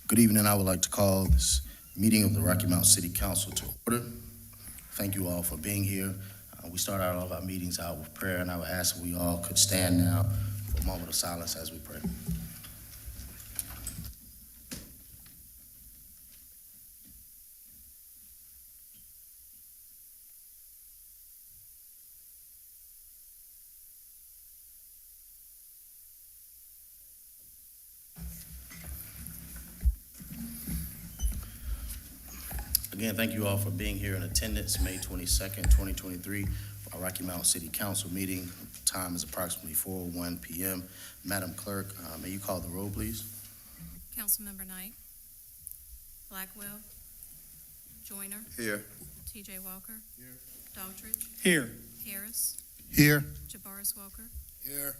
Good evening. I would like to call this meeting of the Rocky Mount City Council to order. Thank you all for being here. We start out all of our meetings out with prayer, and I would ask if we all could stand now for a moment of silence as we pray. Again, thank you all for being here in attendance, May 22nd, 2023, for our Rocky Mount City Council meeting. Time is approximately 4:01 p.m. Madam Clerk, may you call the roll, please? Councilmember Knight. Blackwell. Joyner. Here. T.J. Walker. Here. Daughtridge. Here. Harris. Here. Jabaris Walker. Here.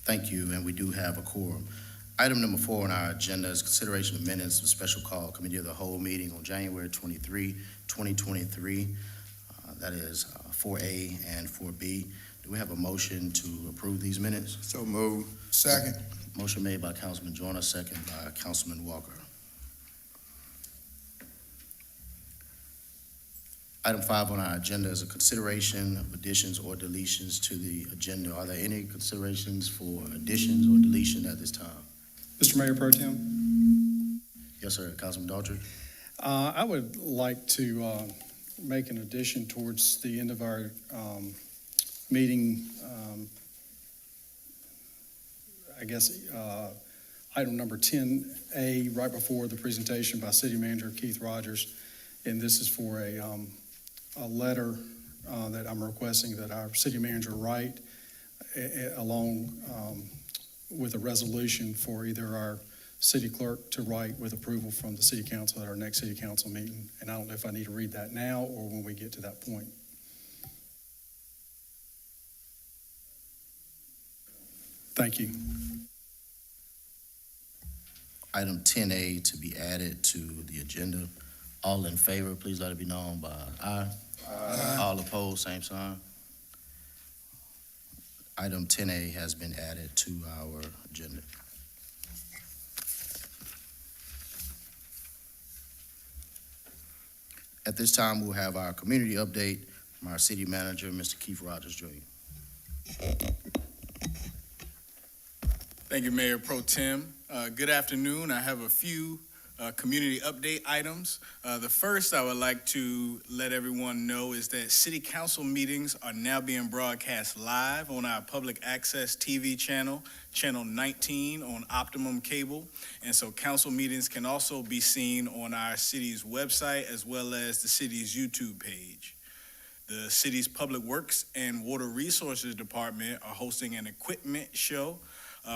Thank you, and we do have a quorum. Item number 4 on our agenda is consideration of minutes of special call committee of the whole meeting on January 23, 2023. That is 4A and 4B. Do we have a motion to approve these minutes? So move. Second. Motion made by Councilman Joyner, second by Councilman Walker. Item 5 on our agenda is a consideration of additions or deletions to the agenda. Are there any considerations for additions or deletion at this time? Mr. Mayor Pro Tem, Yes, sir. Councilman Daughtry. I would like to make an addition towards the end of our meeting. Item number 10A, right before the presentation by City Manager Keith Rogers. And this is for a letter that I'm requesting that our city manager write along with a resolution for either our city clerk to write with approval from the city council at our next city council meeting. And I don't know if I need to read that now or when we get to that point. Thank you. Item 10A to be added to the agenda. All in favor, please let it be known by aye. Aye. All opposed, same sign. Item 10A has been added to our agenda. At this time, we'll have our community update from our city manager, Mr. Keith Rogers, Jr. Thank you, Mayor Pro Tem. Good afternoon. I have a few community update items. The first I would like to let everyone know is that city council meetings are now being broadcast live on our public access TV channel, channel 19 on Optimum Cable. And so council meetings can also be seen on our city's website as well as the city's YouTube page. The city's Public Works and Water Resources Department are hosting an equipment show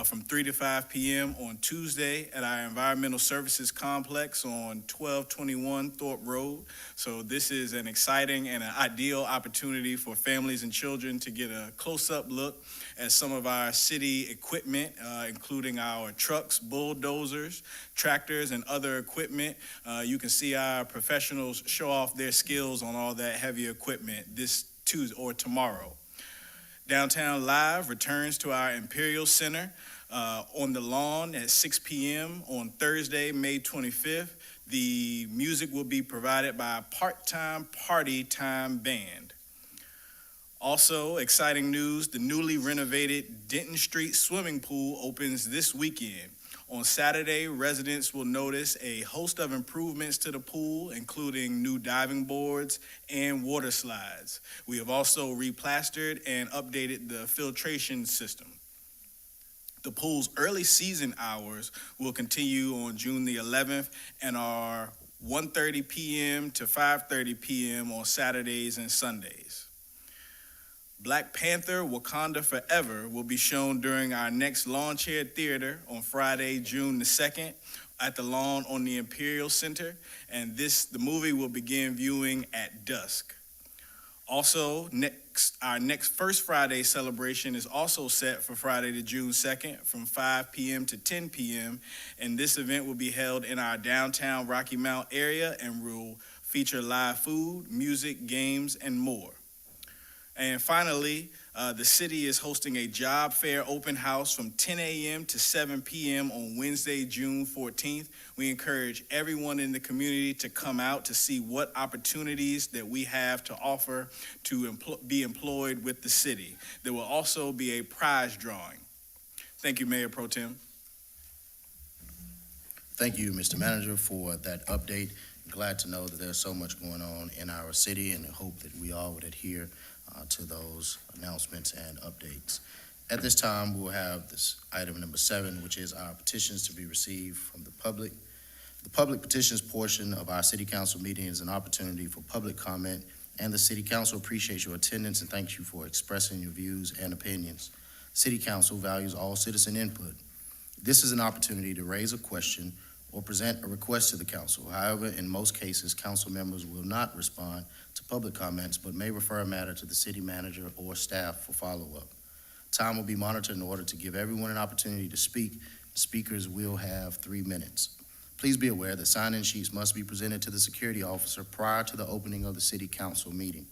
from 3 to 5 p.m. on Tuesday at our Environmental Services Complex on 1221 Thorpe Road. So this is an exciting and an ideal opportunity for families and children to get a close-up look at some of our city equipment, including our trucks, bulldozers, tractors, and other equipment. You can see our professionals show off their skills on all that heavy equipment this Tuesday or tomorrow. Downtown Live returns to our Imperial Center on the lawn at 6 p.m. on Thursday, May 25th. The music will be provided by a part-time Party Time band. Also, exciting news, the newly renovated Denton Street swimming pool opens this weekend. On Saturday, residents will notice a host of improvements to the pool, including new diving boards and water slides. We have also replastered and updated the filtration system. The pool's early season hours will continue on June the 11th and are 1:30 p.m. to 5:30 p.m. on Saturdays and Sundays. Black Panther: Wakanda Forever will be shown during our next Lawn Chair Theater on Friday, June the 2nd at the lawn on the Imperial Center, and the movie will begin viewing at dusk. Also, our next First Friday celebration is also set for Friday to June 2nd from 5 p.m. to 10 p.m., and this event will be held in our downtown Rocky Mount area and will feature live food, music, games, and more. And finally, The city is hosting a job fair open house from 10 a.m. to 7 p.m. on Wednesday, June 14th. We encourage everyone in the community to come out to see what opportunities that we have to offer to be employed with the city. There will also be a prize drawing. Thank you, Mayor Pro Tem. Thank you, Mr. Manager, for that update. Glad to know that there's so much going on in our city, and I hope that we all would adhere to those announcements and updates. At this time, we'll have this item number 7, which is our petitions to be received from the public. The public petitions portion of our city council meeting is an opportunity for public comment, and the city council appreciates your attendance and thanks you for expressing your views and opinions. City council values all citizen input. This is an opportunity to raise a question or present a request to the council. However, in most cases, council members will not respond to public comments, but may refer a matter to the city manager or staff for follow-up. Time will be monitored in order to give everyone an opportunity to speak. Speakers will have 3 minutes. Please be aware that sign-in sheets must be presented to the security officer prior to the opening of the city council meeting.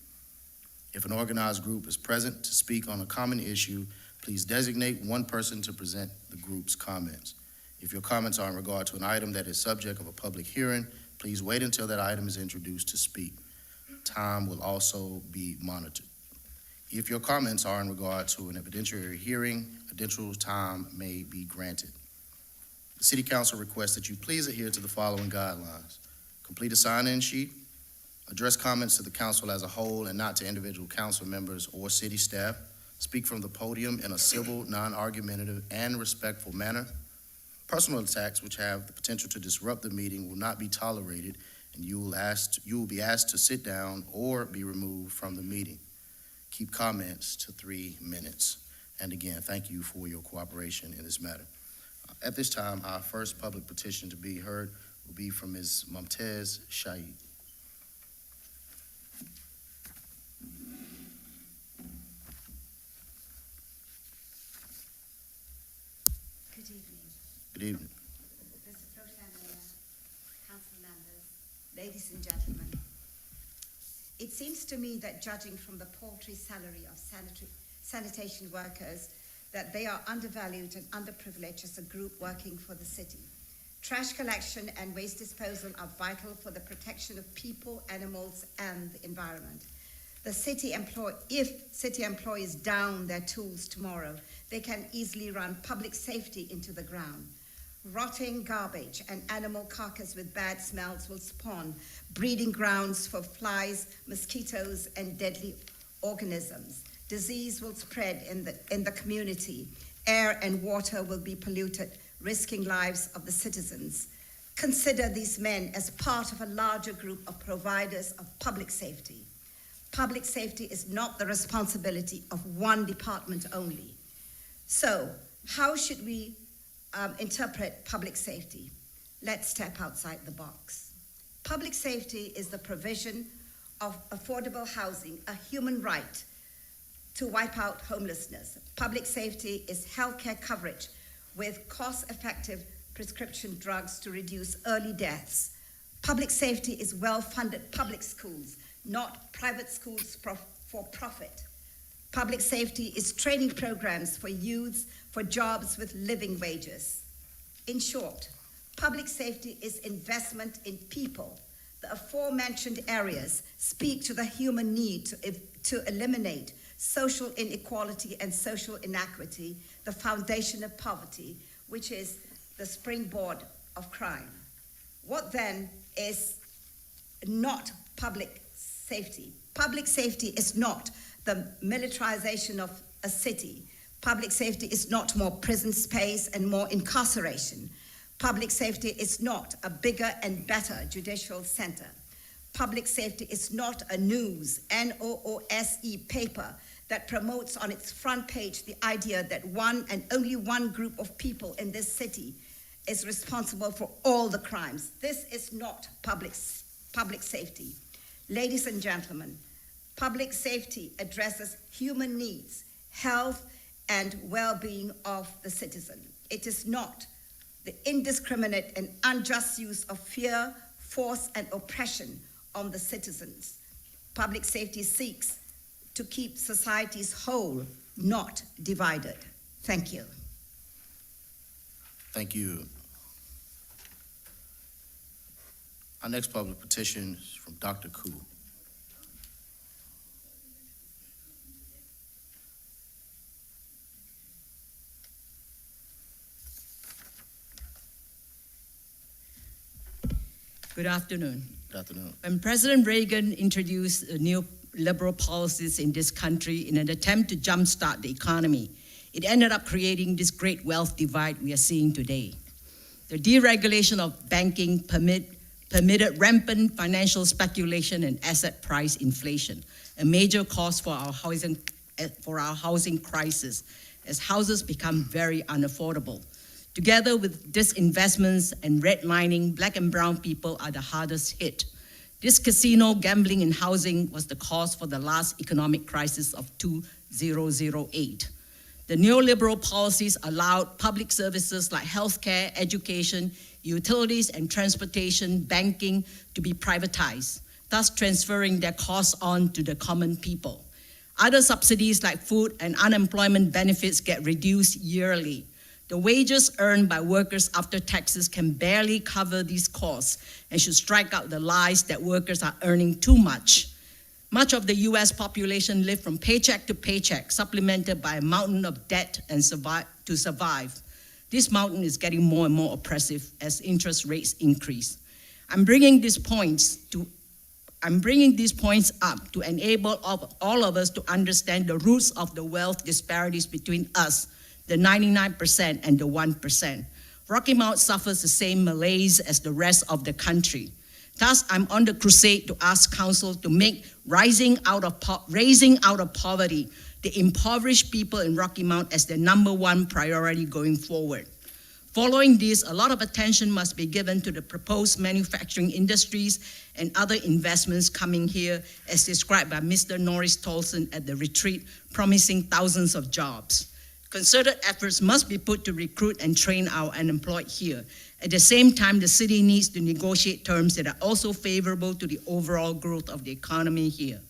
If an organized group is present to speak on a common issue, please designate one person to present the group's comments. If your comments are in regard to an item that is subject of a public hearing, please wait until that item is introduced to speak. Time will also be monitored. If your comments are in regard to an evidentiary hearing, additional time may be granted. The City Council requests that you please adhere to the following guidelines. Complete a sign-in sheet, address comments to the council as a whole and not to individual council members or city staff, speak from the podium in a civil, non-argumentative, and respectful manner. Personal attacks which have the potential to disrupt the meeting will not be tolerated, and you will be asked to sit down or be removed from the meeting. Keep comments to 3 minutes. And again, thank you for your cooperation in this matter. At this time, our first public petition to be heard will be from Ms. Mumtaz Shaid. Good evening. Good evening. Mr. Pro Tem Mayor, council members, ladies and gentlemen. It seems to me that judging from the paltry salary of sanitation workers, that they are undervalued and underprivileged as a group working for the city. Trash collection and waste disposal are vital for the protection of people, animals, and the environment. If city employees down their tools tomorrow, they can easily run public safety into the ground. Rotting garbage and animal carcass with bad smells will spawn breeding grounds for flies, mosquitoes, and deadly organisms. Disease will spread in the community. Air and water will be polluted, risking lives of the citizens. Consider these men as part of a larger group of providers of public safety. Public safety is not the responsibility of one department only. So, how should we interpret public safety? Let's step outside the box. Public safety is the provision of affordable housing, a human right to wipe out homelessness. Public safety is healthcare coverage with cost-effective prescription drugs to reduce early deaths. Public safety is well-funded public schools, not private schools for profit. Public safety is training programs for youths for jobs with living wages. In short, public safety is investment in people. The aforementioned areas speak to the human need to eliminate social inequality and social inequity, the foundation of poverty, which is the springboard of crime. What then is not public safety? Public safety is not the militarization of a city. Public safety is not more prison space and more incarceration. Public safety is not a bigger and better judicial center. Public safety is not a news, N-O-O-S-E paper that promotes on its front page the idea that one and only one group of people in this city is responsible for all the crimes. This is not public safety. Ladies and gentlemen, public safety addresses human needs, health, and well-being of the citizen. It is not the indiscriminate and unjust use of fear, force, and oppression on the citizens. Public safety seeks to keep societies whole, not divided. Thank you. Thank you. Our next public petition is from Dr. Koo. Good afternoon. Good afternoon. When President Reagan introduced new liberal policies in this country in an attempt to jumpstart the economy, it ended up creating this great wealth divide we are seeing today. The deregulation of banking permitted rampant financial speculation and asset price inflation, a major cause for our housing crisis, as houses become very unaffordable. Together with disinvestments and redlining, Black and brown people are the hardest hit. This casino, gambling, and housing was the cause for the last economic crisis of 2008. The neoliberal policies allowed public services like healthcare, education, utilities, and transportation, banking to be privatized, thus transferring their costs on to the common people. Other subsidies like food and unemployment benefits get reduced yearly. The wages earned by workers after taxes can barely cover these costs and should strike out the lies that workers are earning too much. Much of the US population live from paycheck to paycheck, supplemented by a mountain of debt and to survive. This mountain is getting more and more oppressive as interest rates increase. I'm bringing these points up to enable all of us to understand the roots of the wealth disparities between us, the 99% and the 1%. Rocky Mount suffers the same malaise as the rest of the country. Thus, I'm on the crusade to ask Council to make raising out of poverty the impoverished people in Rocky Mount as their #1 priority going forward. Following this, a lot of attention must be given to the proposed manufacturing industries and other investments coming here, as described by Mr. Norris Tolson at the retreat, promising thousands of jobs. Concerted efforts must be put to recruit and train our unemployed here. At the same time, the city needs to negotiate terms that are also favorable to the overall growth of the economy here.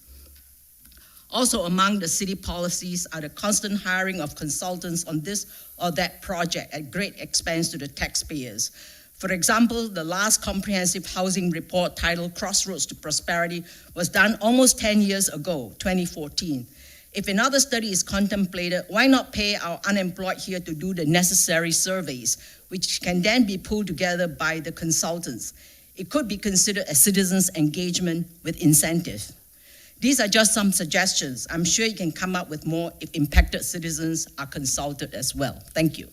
Also among the city policies are the constant hiring of consultants on this or that project at great expense to the taxpayers. For example, the last comprehensive housing report titled Crossroads to Prosperity was done almost 10 years ago, 2014. If another study is contemplated, why not pay our unemployed here to do the necessary surveys, which can then be pulled together by the consultants? It could be considered a citizens' engagement with incentive. These are just some suggestions. I'm sure you can come up with more if impacted citizens are consulted as well. Thank you.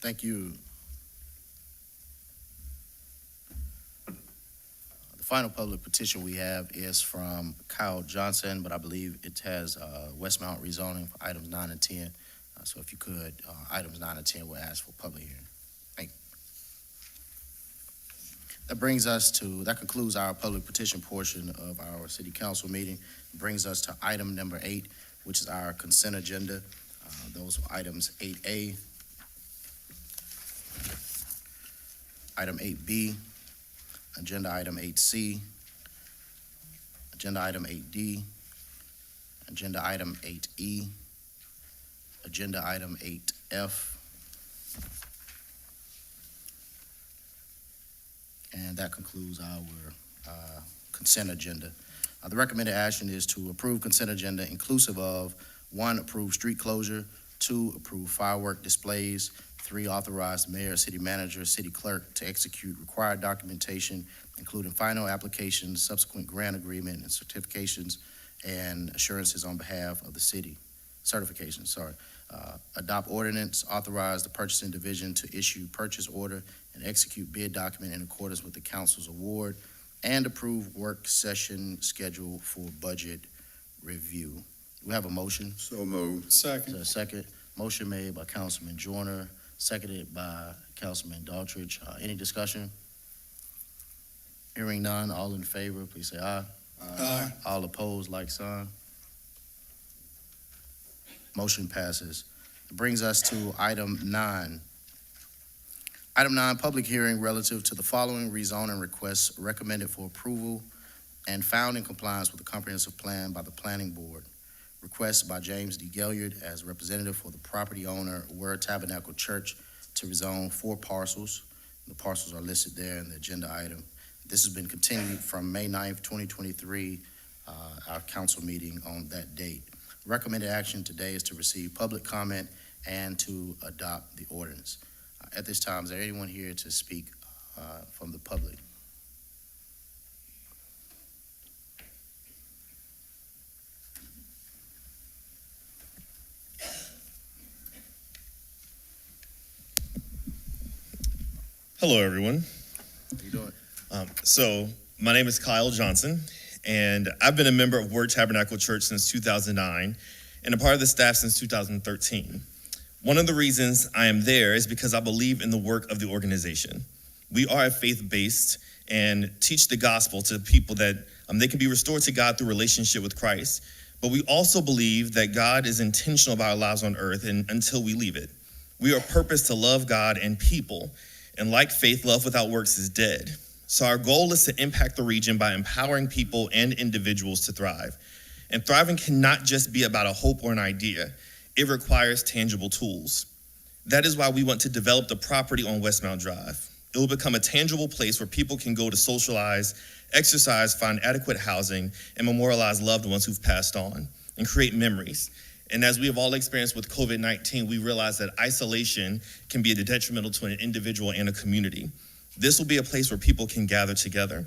Thank you. The final public petition we have is from Kyle Johnson, but I believe it has Westmount rezoning for items 9 and 10. So if you could, items 9 and 10 will ask for public hearing. Thank you. That concludes our public petition portion of our city council meeting. Brings us to item number 8, which is our consent agenda. Those are items 8A, item 8B, agenda item 8C, agenda item 8D, agenda item 8E, agenda item 8F, and that concludes our consent agenda. The recommended action is to approve consent agenda inclusive of 1, approve street closure, 2, approve firework displays, 3, authorize the mayor, city manager, city clerk to execute required documentation, including final applications, subsequent grant agreement, and certifications and assurances on behalf of the city. Adopt ordinance, authorize the purchasing division to issue purchase order and execute bid document in accordance with the council's award, and approve work session schedule for budget review. Do we have a motion? So moved. Is there Second. a second? Motion made by Councilman Joyner, seconded by Councilman Daughtridge. Any discussion? Hearing none, all in favor, please say aye. Aye. All opposed, like sign. Motion passes. It brings us to item 9. Item 9, public hearing relative to the following rezoning requests recommended for approval and found in compliance with the comprehensive plan by the planning board. Request by James D. Gilliard as representative for the property owner, Word Tabernacle Church, to rezone 4 parcels. The parcels are listed there in the agenda item. This has been continued from May 9th, 2023, our council meeting on that date. Recommended action today is to receive public comment and to adopt the ordinance. At this time, is there anyone here to speak from the public? Hello, everyone. How you doing? So my name is Kyle Johnson, and I've been a member of Word Tabernacle Church since 2009 and a part of the staff since 2013. One of the reasons I am there is because I believe in the work of the organization. We are faith-based and teach the gospel to people that they can be restored to God through relationship with Christ, but we also believe that God is intentional about our lives on earth and until we leave it. We are purposed to love God and people. And like faith, love without works is dead. So our goal is to impact the region by empowering people and individuals to thrive. And thriving cannot just be about a hope or an idea. It requires tangible tools. That is why we want to develop the property on Westmount Drive. It will become a tangible place where people can go to socialize, exercise, find adequate housing, and memorialize loved ones who've passed on, and create memories. And as we have all experienced with COVID-19, we realize that isolation can be detrimental to an individual and a community. This will be a place where people can gather together.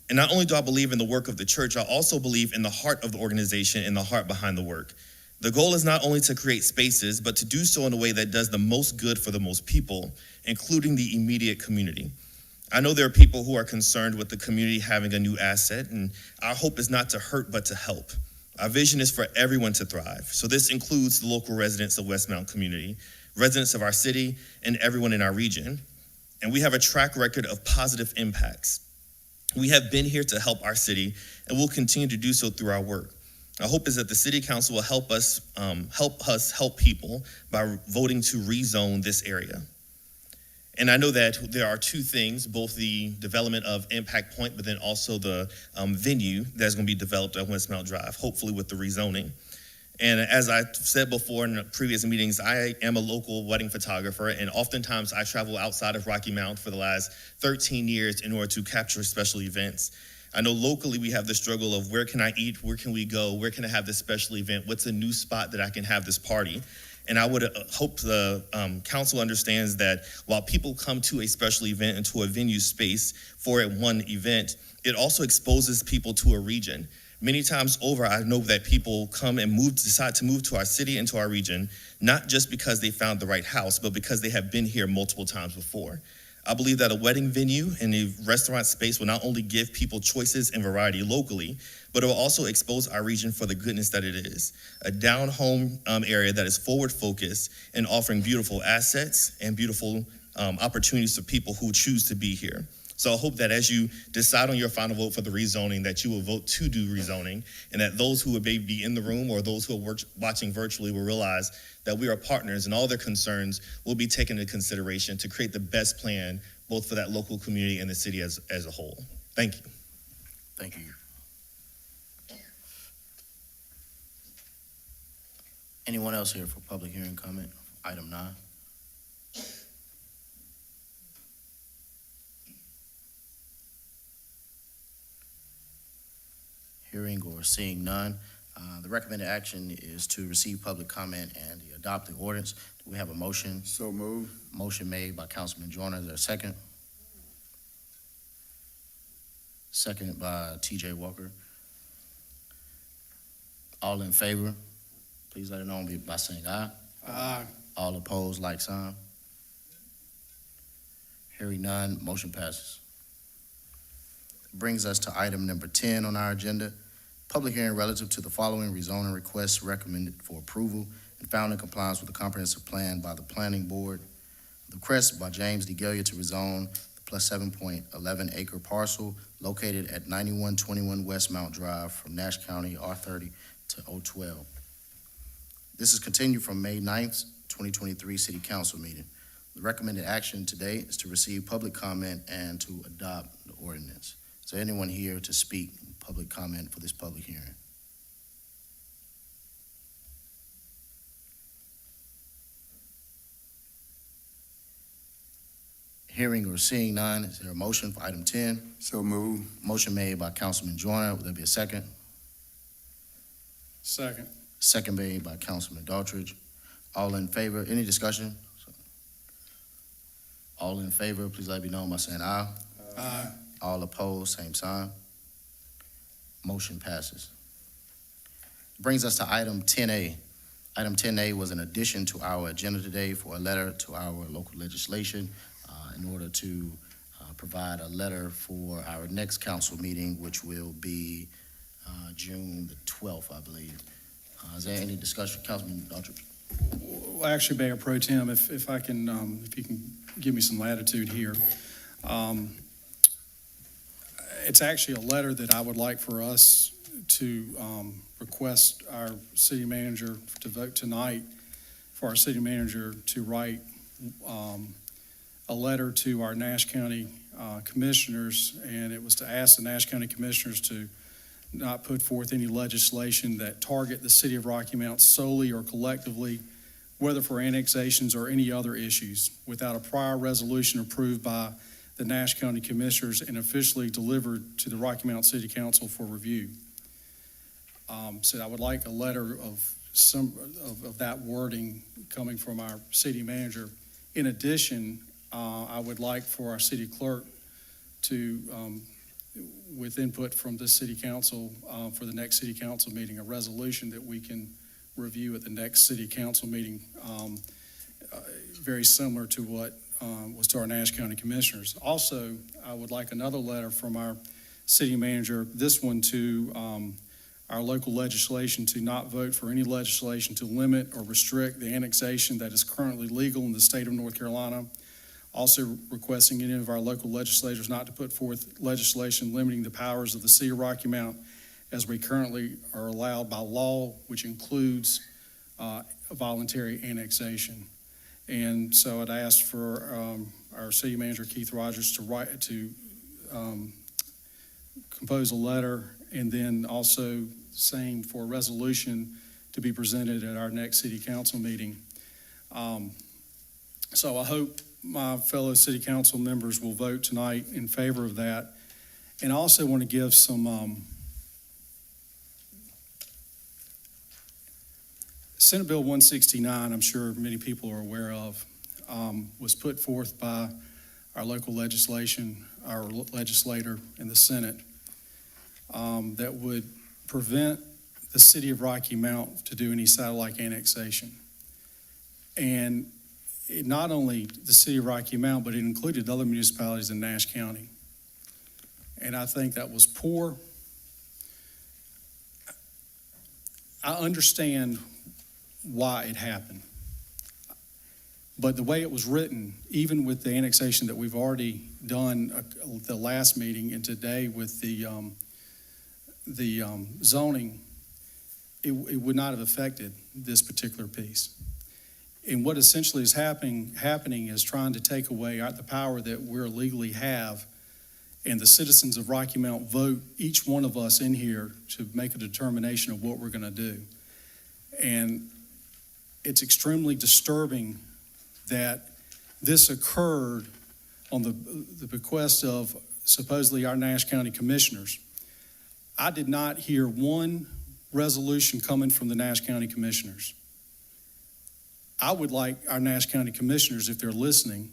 And not only do I believe in the work of the church, I also believe in the heart of the organization and the heart behind the work. The goal is not only to create spaces, but to do so in a way that does the most good for the most people, including the immediate community. I know there are people who are concerned with the community having a new asset, and our hope is not to hurt, but to help. Our vision is for everyone to thrive. So this includes the local residents of Westmount community, residents of our city, and everyone in our region. And we have a track record of positive impacts. We have been here to help our city, and we'll continue to do so through our work. Our hope is that the City Council will help us help people by voting to rezone this area. And I know that there are 2 things, both the development of Impact Point, but then also the venue that's going to be developed at Westmount Drive, hopefully with the rezoning. And as I said before in previous meetings, I am a local wedding photographer, and oftentimes I travel outside of Rocky Mount for the last 13 years in order to capture special events. I know locally we have the struggle of where can I eat, where can we go, where can I have this special event, what's a new spot that I can have this party? And I would hope the council understands that while people come to a special event and to a venue space for one event, it also exposes people to a region. Many times over, I know that people come and decide to move to our city and to our region, not just because they found the right house, but because they have been here multiple times before. I believe that a wedding venue and a restaurant space will not only give people choices and variety locally, but it will also expose our region for the goodness that it is. A down-home area that is forward-focused and offering beautiful assets and beautiful opportunities for people who choose to be here. So I hope that as you decide on your final vote for the rezoning, that you will vote to do rezoning, and that those who may be in the room or those who are watching virtually will realize that we are partners and all their concerns will be taken into consideration to create the best plan both for that local community and the city as a whole. Thank you. Thank you. Anyone else here for public hearing comment? Item 9. Hearing or seeing none, the recommended action is to receive public comment and adopt the ordinance. Do we have a motion? So moved. Motion made by Councilman Joyner. Is there a second? Second by T.J. Walker. All in favor, please let it know by saying aye. Aye. All opposed, like sign. Hearing none, motion passes. Brings us to item number 10 on our agenda. Public hearing relative to the following rezoning requests recommended for approval and found in compliance with the comprehensive plan by the planning board. The request by James D. Gilliard to rezone the plus 7.11 acre parcel located at 9121 Westmount Drive from Nash County R30 to O12. This is continued from May 9th, 2023 City Council meeting. The recommended action today is to receive public comment and to adopt the ordinance. Is there anyone here to speak public comment for this public hearing? Hearing or seeing none, is there a motion for item 10? So move. Motion made by Councilman Joyner. Will there be a second? Second. Second made by Councilman Daughtry. All in favor, any discussion? All in favor, please let me know by saying aye. Aye. All opposed, same sign. Motion passes. Brings us to item 10A. Item 10A was an addition to our agenda today for a letter to our local legislation in order to provide a letter for our next council meeting, which will be June the 12th, I believe. Is there any discussion, Councilman Daughtry? Well, actually, Mayor Pro Tem, if I can, if you can give me some latitude here. It's actually a letter that I would like for us to request our city manager to vote tonight, for our city manager to write a letter to our Nash County commissioners, and it was to ask the Nash County commissioners to not put forth any legislation that target the city of Rocky Mount solely or collectively, whether for annexations or any other issues, without a prior resolution approved by the Nash County Commissioners and officially delivered to the Rocky Mount City Council for review. So I would like a letter of some of that wording coming from our city manager. In addition, I would like for our city clerk to, with input from the city council, for the next city council meeting, a resolution that we can review at the next city council meeting, very similar to what was to our Nash County Commissioners. Also, I would like another letter from our city manager, this one to our local legislation, to not vote for any legislation to limit or restrict the annexation that is currently legal in the state of North Carolina. Also requesting any of our local legislators not to put forth legislation limiting the powers of the city of Rocky Mount as we currently are allowed by law, which includes voluntary annexation. And so I'd ask for our city manager, Keith Rogers, to compose a letter, and then also same for a resolution to be presented at our next city council meeting. So I hope my fellow city council members will vote tonight in favor of that. And I also want to give some Senate Bill 169, I'm sure many people are aware of, was put forth by our local our legislator in the Senate, that would prevent the city of Rocky Mount to do any satellite annexation. And it not only the city of Rocky Mount, but it included other municipalities in Nash County. And I think that was poor. I understand why it happened. But the way it was written, even with the annexation that we've already done the last meeting and today with the zoning, it would not have affected this particular piece. And what essentially is happening is trying to take away the power that we legally have, and the citizens of Rocky Mount vote, each one of us in here, to make a determination of what we're going to do. And it's extremely disturbing that this occurred on the bequest of supposedly our Nash County Commissioners. I did not hear one resolution coming from the Nash County Commissioners. I would like our Nash County Commissioners, if they're listening,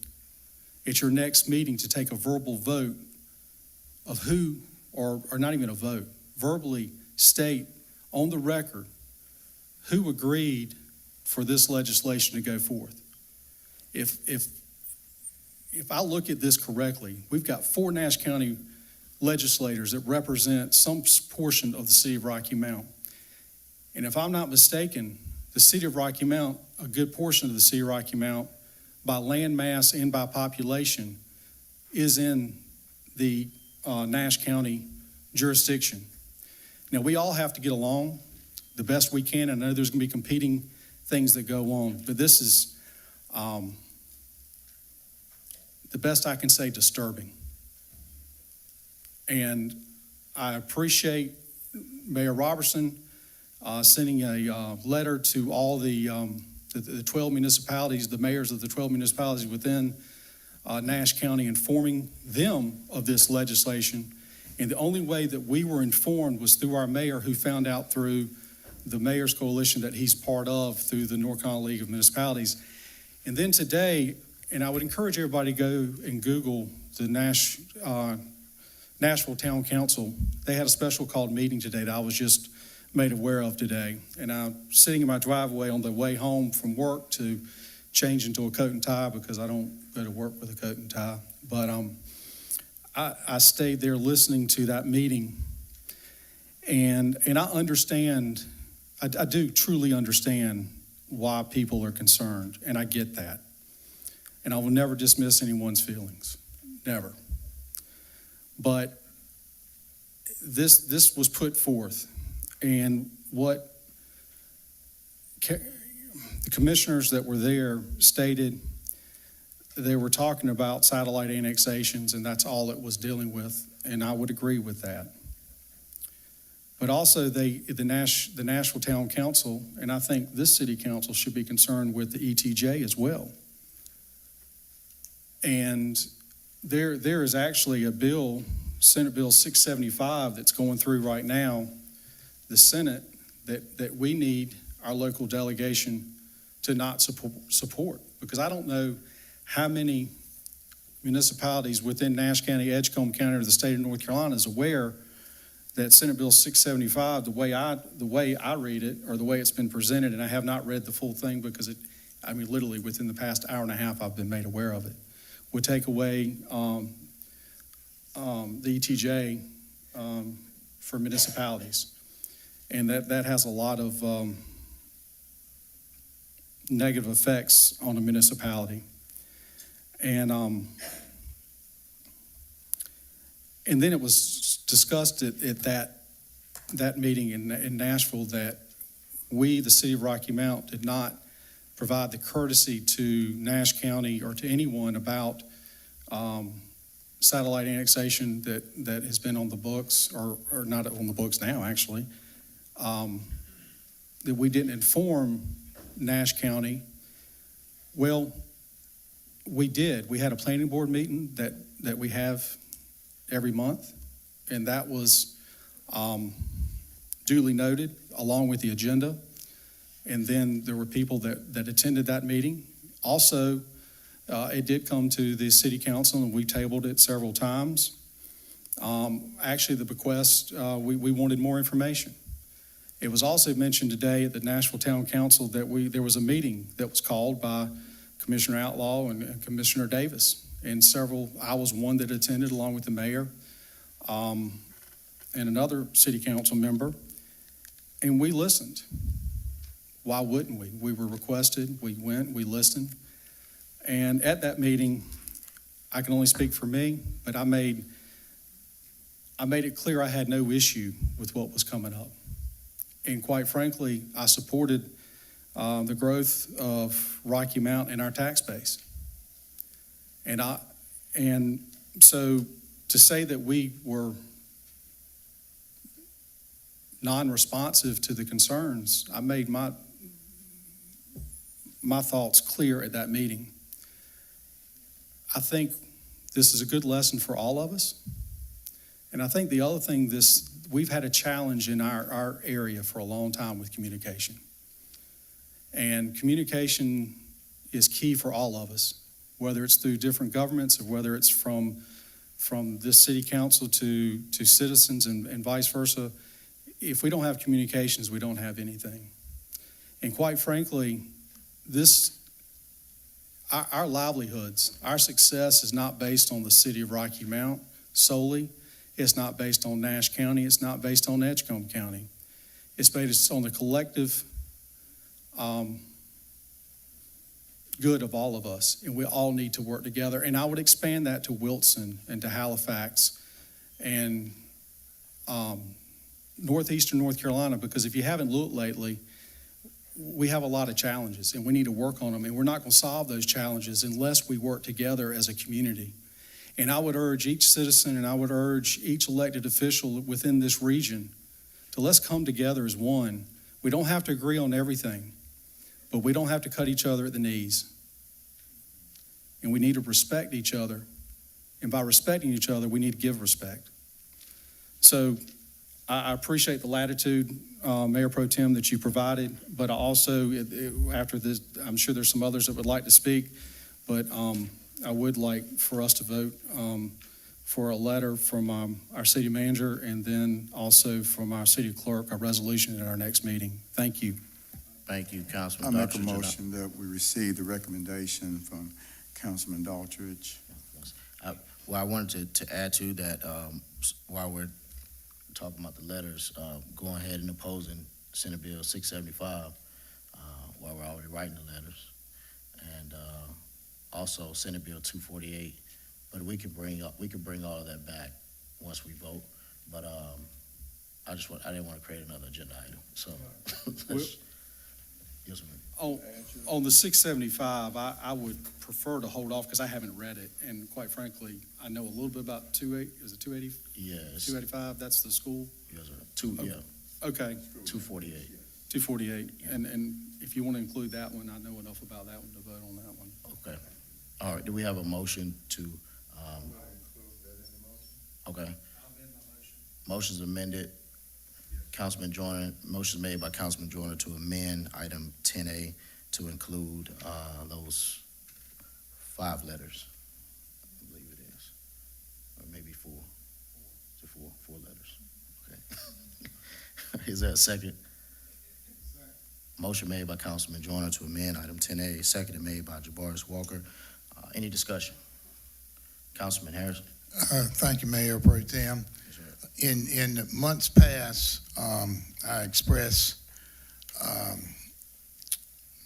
at your next meeting to take a verbal vote of who, or not even a vote, verbally state on the record who agreed for this legislation to go forth. If I look at this correctly, we've got 4 Nash County legislators that represent some portion of the city of Rocky Mount. And if I'm not mistaken, the city of Rocky Mount, a good portion of the city of Rocky Mount, by land mass and by population, is in the Nash County jurisdiction. Now, we all have to get along the best we can. I know there's going to be competing things that go on, but this is, the best I can say, disturbing. And I appreciate Mayor Robertson sending a letter to all the 12 municipalities, the mayors of the 12 municipalities within Nash County, informing them of this legislation. And the only way that we were informed was through our mayor, who found out through the mayor's coalition that he's part of through the North Carolina League of Municipalities. And then today, and I would encourage everybody to go and Google the Nashville Town Council. They had a special called meeting today that I was just made aware of today. And I'm sitting in my driveway on the way home from work to change into a coat and tie, because I don't go to work with a coat and tie. But I stayed there listening to that meeting. And I understand, I do truly understand why people are concerned, and I get that. And I will never dismiss anyone's feelings, never. But this was put forth, and what the commissioners that were there stated, they were talking about satellite annexations, and that's all it was dealing with, and I would agree with that. But also the Nashville Town Council, and I think this city council should be concerned with the ETJ as well. And there is actually a bill, Senate Bill 675, that's going through right now, the Senate, that we need our local delegation to not support. Because I don't know how many municipalities within Nash County, Edgecombe County, or the state of North Carolina is aware that Senate Bill 675, the way I read it, or the way it's been presented, and I have not read the full thing because literally within the past hour and a half I've been made aware of it, would take away the ETJ for municipalities. And that has a lot of negative effects on a municipality. And then it was discussed at that meeting in Nashville that we, the city of Rocky Mount, did not provide the courtesy to Nash County or to anyone about satellite annexation that has been on the books, or not on the books now, actually, that we didn't inform Nash County. Well, we did. We had a planning board meeting that we have every month, and that was duly noted along with the agenda. And then there were people that attended that meeting. Also, it did come to the city council, and we tabled it several times. Actually, the bequest, we wanted more information. It was also mentioned today at the Nashville Town Council that there was a meeting that was called by Commissioner Outlaw and Commissioner Davis, and I was one that attended along with the mayor and another city council member, and we listened. Why wouldn't we? We were requested, we went, we listened. And at that meeting, I can only speak for me, but I made it clear I had no issue with what was coming up. And quite frankly, I supported the growth of Rocky Mount and our tax base. And so to say that we were non-responsive to the concerns, I made my thoughts clear at that meeting. I think this is a good lesson for all of us. And I think the other thing, we've had a challenge in our area for a long time with communication. And communication is key for all of us, whether it's through different governments or whether it's from this city council to citizens and vice versa. If we don't have communications, we don't have anything. And quite frankly, our livelihoods, our success is not based on the city of Rocky Mount solely. It's not based on Nash County. It's not based on Edgecombe County. It's based on the collective good of all of us, and we all need to work together. And I would expand that to Wilson and to Halifax and northeastern North Carolina, because if you haven't looked lately, we have a lot of challenges, and we need to work on them, and we're not going to solve those challenges unless we work together as a community. And I would urge each citizen, and I would urge each elected official within this region to let's come together as one. We don't have to agree on everything, but we don't have to cut each other at the knees. and we need to respect each other. And by respecting each other, we need to give respect. So I appreciate the latitude, Mayor Pro Tem, that you provided, but I also, after this, I'm sure there's some others that would like to speak, but I would like for us to vote for a letter from our city manager and then also from our city clerk, a resolution at our next meeting. Thank you. Thank you, I Councilman make a Daughtry. motion that we receive the recommendation from Councilman Daughtry. Well, I wanted to add to that, while we're talking about the letters, going ahead and opposing Senate Bill 675, while we're already writing the letters, and also Senate Bill 248. But we can bring all of that back once we vote. But I didn't want to create another agenda item. So, yes, ma'am. On the 675, I would prefer to hold off because I haven't read it. And quite frankly, I know a little bit about 280, Yes. 285, that's the school? Yes, sir. Okay, 248. 248. And if you want to include that one, I know enough about that one to vote on that one. Okay. All right, do we have a motion to, okay. Motion's amended. Councilman Joyner, motion made by Councilman Joyner to amend item 10A to include those 5 letters. I believe it is. Or maybe 4. Is it 4 letters? Okay. Is there a second? Motion made by Councilman Joyner to amend item 10A, seconded made by Jabaris Walker. Any discussion? Councilman Harrison? Thank you, Mayor Pro Tem. Yes, sir. In months past, I expressed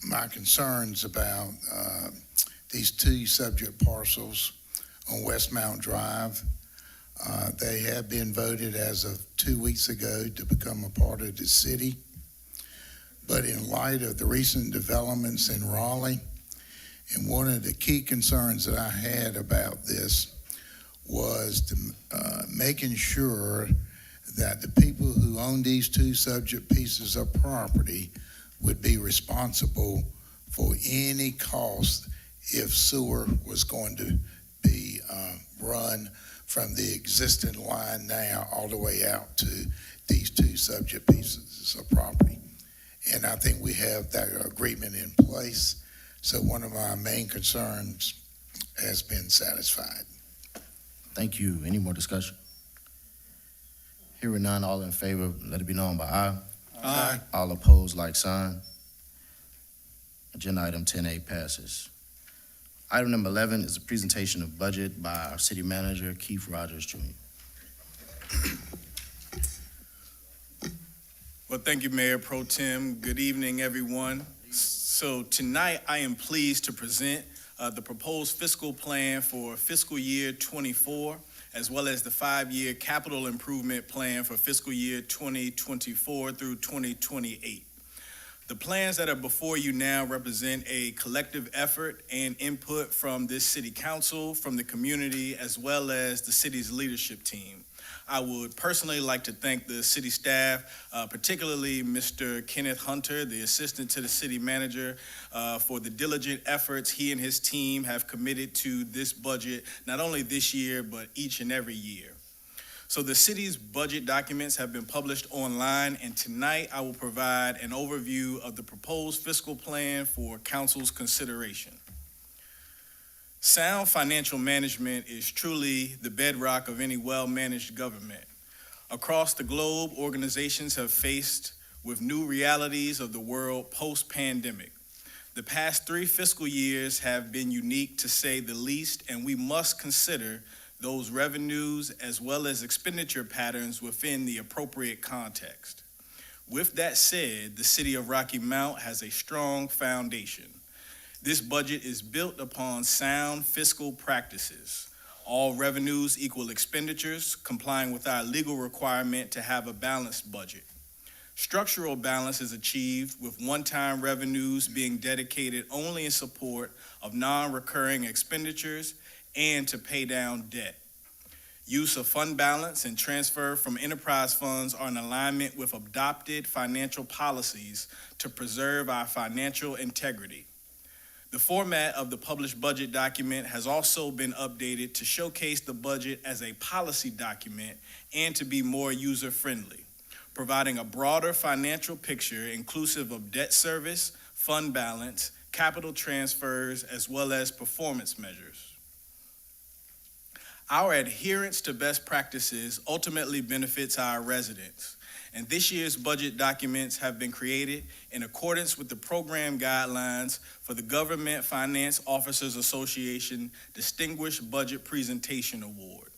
my concerns about these 2 subject parcels on West Mount Drive. They have been voted as of 2 weeks ago to become a part of the city. But in light of the recent developments in Raleigh, and one of the key concerns that I had about this was making sure that the people who own these 2 subject pieces of property would be responsible for any cost if sewer was going to be run from the existing line now all the way out to these 2 subject pieces of property. And I think we have that agreement in place. So one of my main concerns has been satisfied. Thank you. Any more discussion? Hearing none, all in favor, let it be known by aye. Aye. All opposed, like sign. Agenda item 10A passes. Item number 11 is a presentation of budget by our city manager, Keith Rogers, Jr. Well, thank you, Mayor Pro Tem. Good evening, everyone. So tonight, I am pleased to present the proposed fiscal plan for fiscal year '24, as well as the 5-year capital improvement plan for fiscal year 2024 through 2028. The plans that are before you now represent a collective effort and input from this city council, from the community, as well as the city's leadership team. I would personally like to thank the city staff, particularly Mr. Kenneth Hunter, the assistant to the city manager, for the diligent efforts he and his team have committed to this budget, not only this year, but each and every year. So the city's budget documents have been published online, and tonight I will provide an overview of the proposed fiscal plan for council's consideration. Sound financial management is truly the bedrock of any well-managed government. Across the globe, organizations have faced with new realities of the world post-pandemic. The past 3 fiscal years have been unique to say the least, and we must consider those revenues as well as expenditure patterns within the appropriate context. With that said, the city of Rocky Mount has a strong foundation. This budget is built upon sound fiscal practices. All revenues equal expenditures, complying with our legal requirement to have a balanced budget. Structural balance is achieved with one-time revenues being dedicated only in support of non-recurring expenditures and to pay down debt. Use of fund balance and transfer from enterprise funds are in alignment with adopted financial policies to preserve our financial integrity. The format of the published budget document has also been updated to showcase the budget as a policy document and to be more user-friendly, providing a broader financial picture inclusive of debt service, fund balance, capital transfers, as well as performance measures. Our adherence to best practices ultimately benefits our residents, and this year's budget documents have been created in accordance with the program guidelines for the Government Finance Officers Association Distinguished Budget Presentation Award.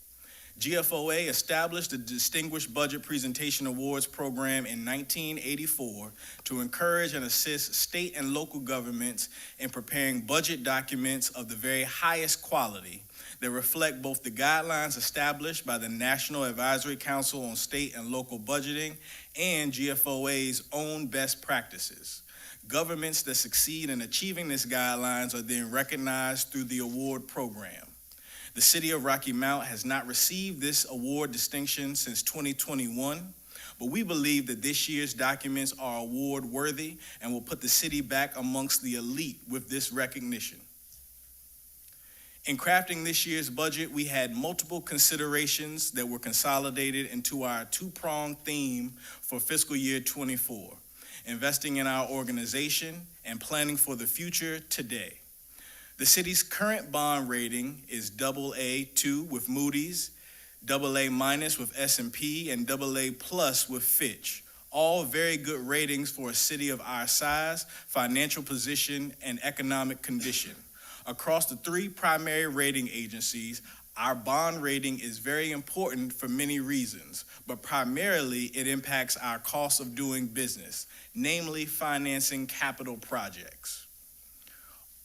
GFOA established the Distinguished Budget Presentation Awards program in 1984 to encourage and assist state and local governments in preparing budget documents of the very highest quality that reflect both the guidelines established by the National Advisory Council on State and Local Budgeting and GFOA's own best practices. Governments that succeed in achieving these guidelines are then recognized through the award program. The City of Rocky Mount has not received this award distinction since 2021, but we believe that this year's documents are award-worthy and will put the city back amongst the elite with this recognition. In crafting this year's budget, we had multiple considerations that were consolidated into our two-pronged theme for fiscal year 24, investing in our organization and planning for the future today. The city's current bond rating is AA2 with Moody's, AA- with S&P, and AA+ with Fitch. All very good ratings for a city of our size, financial position, and economic condition. Across the three primary rating agencies, our bond rating is very important for many reasons, but primarily it impacts our cost of doing business, namely financing capital projects.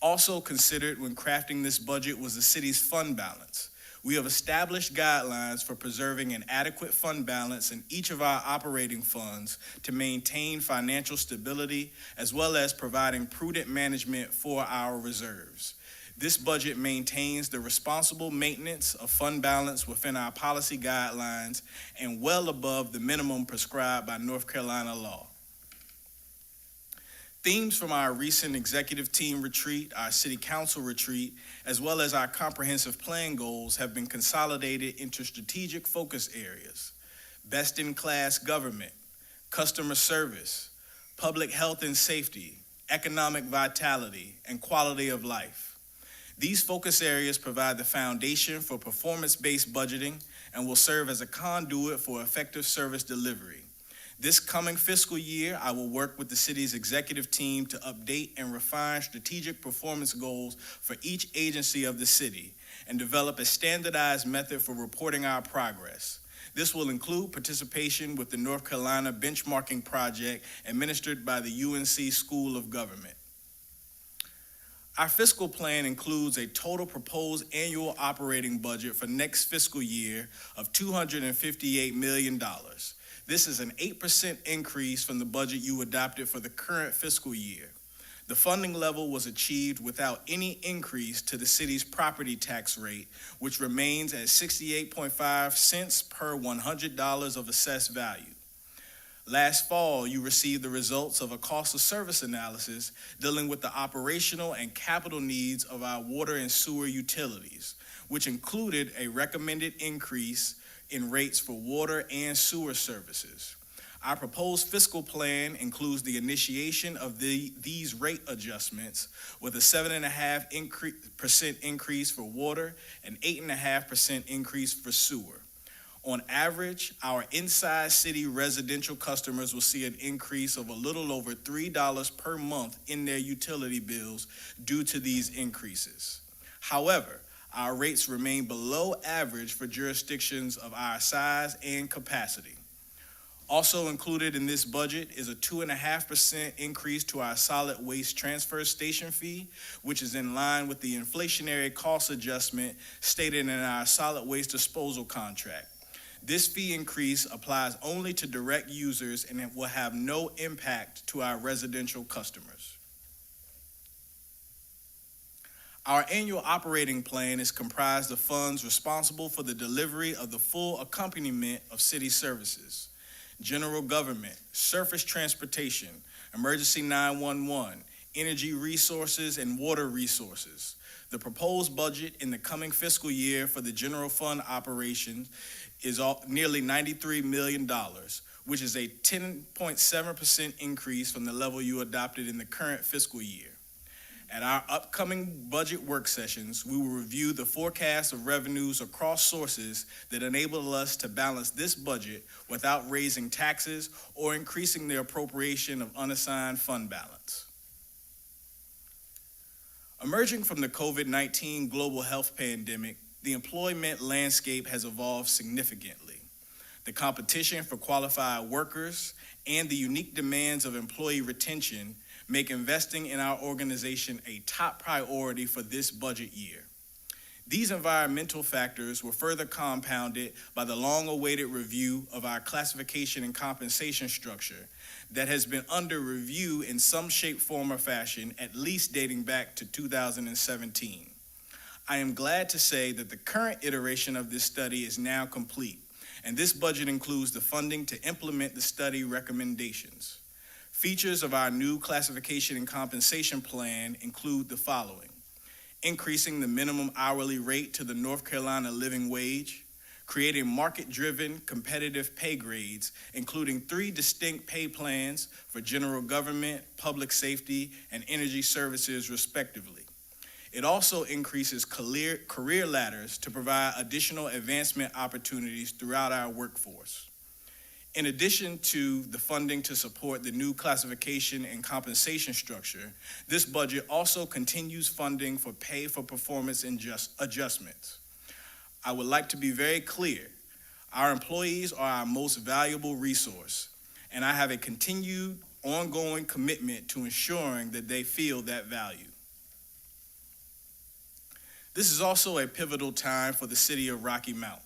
Also considered when crafting this budget was the city's fund balance. We have established guidelines for preserving an adequate fund balance in each of our operating funds to maintain financial stability, as well as providing prudent management for our reserves. This budget maintains the responsible maintenance of fund balance within our policy guidelines and well above the minimum prescribed by North Carolina law. Themes from our recent executive team retreat, our city council retreat, as well as our comprehensive plan goals have been consolidated into strategic focus areas: best-in-class government, customer service, public health and safety, economic vitality, and quality of life. These focus areas provide the foundation for performance-based budgeting and will serve as a conduit for effective service delivery. This coming fiscal year, I will work with the city's executive team to update and refine strategic performance goals for each agency of the city and develop a standardized method for reporting our progress. This will include participation with the North Carolina Benchmarking Project administered by the UNC School of Government. Our fiscal plan includes a total proposed annual operating budget for next fiscal year of $258 million. This is an 8% increase from the budget you adopted for the current fiscal year. The funding level was achieved without any increase to the city's property tax rate, which remains at 68.5 cents per $100 of assessed value. Last fall, you received the results of a cost of service analysis dealing with the operational and capital needs of our water and sewer utilities, which included a recommended increase in rates for water and sewer services. Our proposed fiscal plan includes the initiation of these rate adjustments with a 7.5% increase for water and 8.5% increase for sewer. On average, our inside city residential customers will see an increase of a little over $3 per month in their utility bills due to these increases. However, our rates remain below average for jurisdictions of our size and capacity. Also included in this budget is a 2.5% increase to our solid waste transfer station fee, which is in line with the inflationary cost adjustment stated in our solid waste disposal contract. This fee increase applies only to direct users and it will have no impact to our residential customers. Our annual operating plan is comprised of funds responsible for the delivery of the full accompaniment of city services: general government, surface transportation, emergency 911, energy resources, and water resources. The proposed budget in the coming fiscal year for the general fund operation is nearly $93 million, which is a 10.7% increase from the level you adopted in the current fiscal year. At our upcoming budget work sessions, we will review the forecast of revenues across sources that enable us to balance this budget without raising taxes or increasing the appropriation of unassigned fund balance. Emerging from the COVID-19 global health pandemic, the employment landscape has evolved significantly. The competition for qualified workers and the unique demands of employee retention make investing in our organization a top priority for this budget year. These environmental factors were further compounded by the long-awaited review of our classification and compensation structure that has been under review in some shape, form, or fashion, at least dating back to 2017. I am glad to say that the current iteration of this study is now complete, and this budget includes the funding to implement the study recommendations. Features of our new classification and compensation plan include the following: increasing the minimum hourly rate to the North Carolina living wage, creating market-driven competitive pay grades, including 3 distinct pay plans for general government, public safety, and energy services, respectively. It also increases career ladders to provide additional advancement opportunities throughout our workforce. In addition to the funding to support the new classification and compensation structure, this budget also continues funding for pay for performance adjustments. I would like to be very clear. Our employees are our most valuable resource, and I have a continued ongoing commitment to ensuring that they feel that value. This is also a pivotal time for the city of Rocky Mount.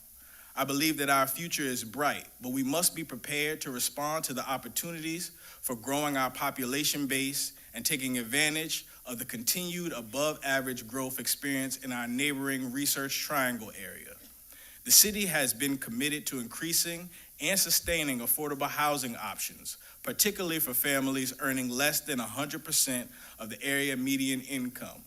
I believe that our future is bright, but we must be prepared to respond to the opportunities for growing our population base and taking advantage of the continued above-average growth experience in our neighboring Research Triangle area. The city has been committed to increasing and sustaining affordable housing options, particularly for families earning less than 100% of the area median income.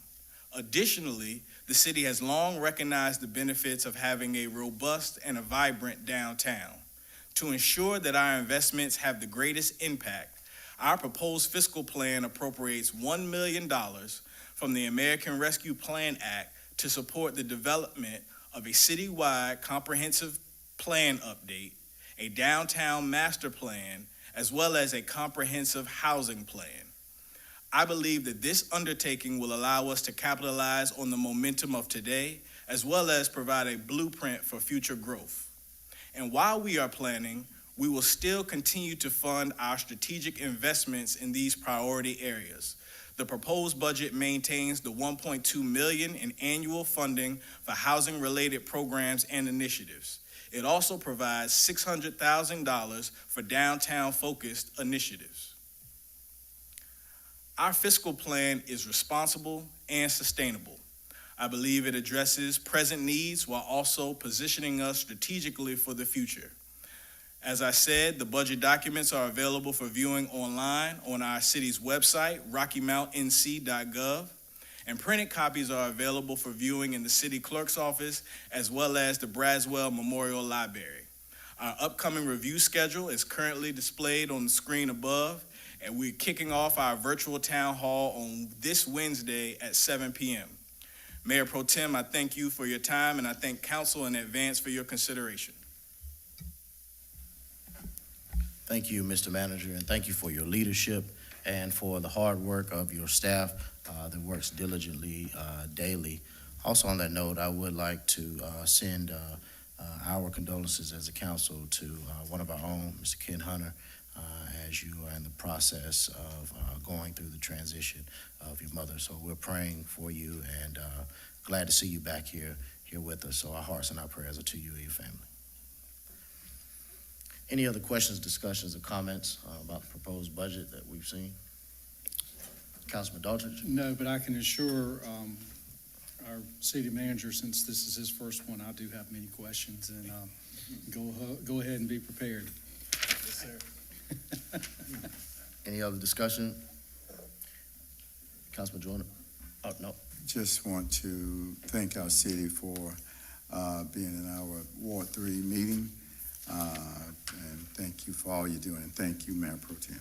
Additionally, the city has long recognized the benefits of having a robust and a vibrant downtown. To ensure that our investments have the greatest impact, our proposed fiscal plan appropriates $1 million from the American Rescue Plan Act to support the development of a citywide comprehensive plan update, a downtown master plan, as well as a comprehensive housing plan. I believe that this undertaking will allow us to capitalize on the momentum of today, as well as provide a blueprint for future growth. And while we are planning, we will still continue to fund our strategic investments in these priority areas. The proposed budget maintains the $1.2 million in annual funding for housing-related programs and initiatives. It also provides $600,000 for downtown-focused initiatives. Our fiscal plan is responsible and sustainable. I believe it addresses present needs while also positioning us strategically for the future. As I said, the budget documents are available for viewing online on our city's website, rockymountnc.gov, and printed copies are available for viewing in the city clerk's office as well as the Braswell Memorial Library. Our upcoming review schedule is currently displayed on the screen above, and we're kicking off our virtual town hall on this Wednesday at 7 p.m. Mayor Pro Tem, I thank you for your time, and I thank council in advance for your consideration. Thank you, Mr. Manager, and thank you for your leadership and for the hard work of your staff that works diligently daily. Also on that note, I would like to send our condolences as a council to one of our own, Mr. Ken Hunter, as you are in the process of going through the transition of your mother. So we're praying for you and glad to see you back here with us. So our hearts and our prayers are to you and your family. Any other questions, discussions, or comments about the proposed budget that we've seen? Councilman Daltrich? No, but I can assure our city manager, since this is his first one, I do have many questions, and go ahead and be prepared. Yes, sir. Any other discussion? Councilman Joyner? Oh, no. Just want to thank our city for being in our Ward 3 meeting. And thank you for all you're doing. And thank you, Mayor Pro Tem.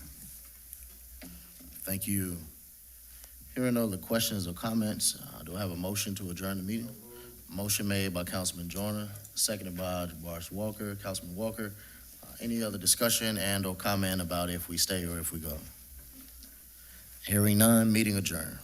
Thank you. Hearing no other questions or comments, do I have a motion to adjourn the meeting? Motion made by Councilman Joyner, seconded by DeBarge Walker. Councilman Walker, any other discussion and or comment about if we stay or if we go? Hearing none, meeting adjourned.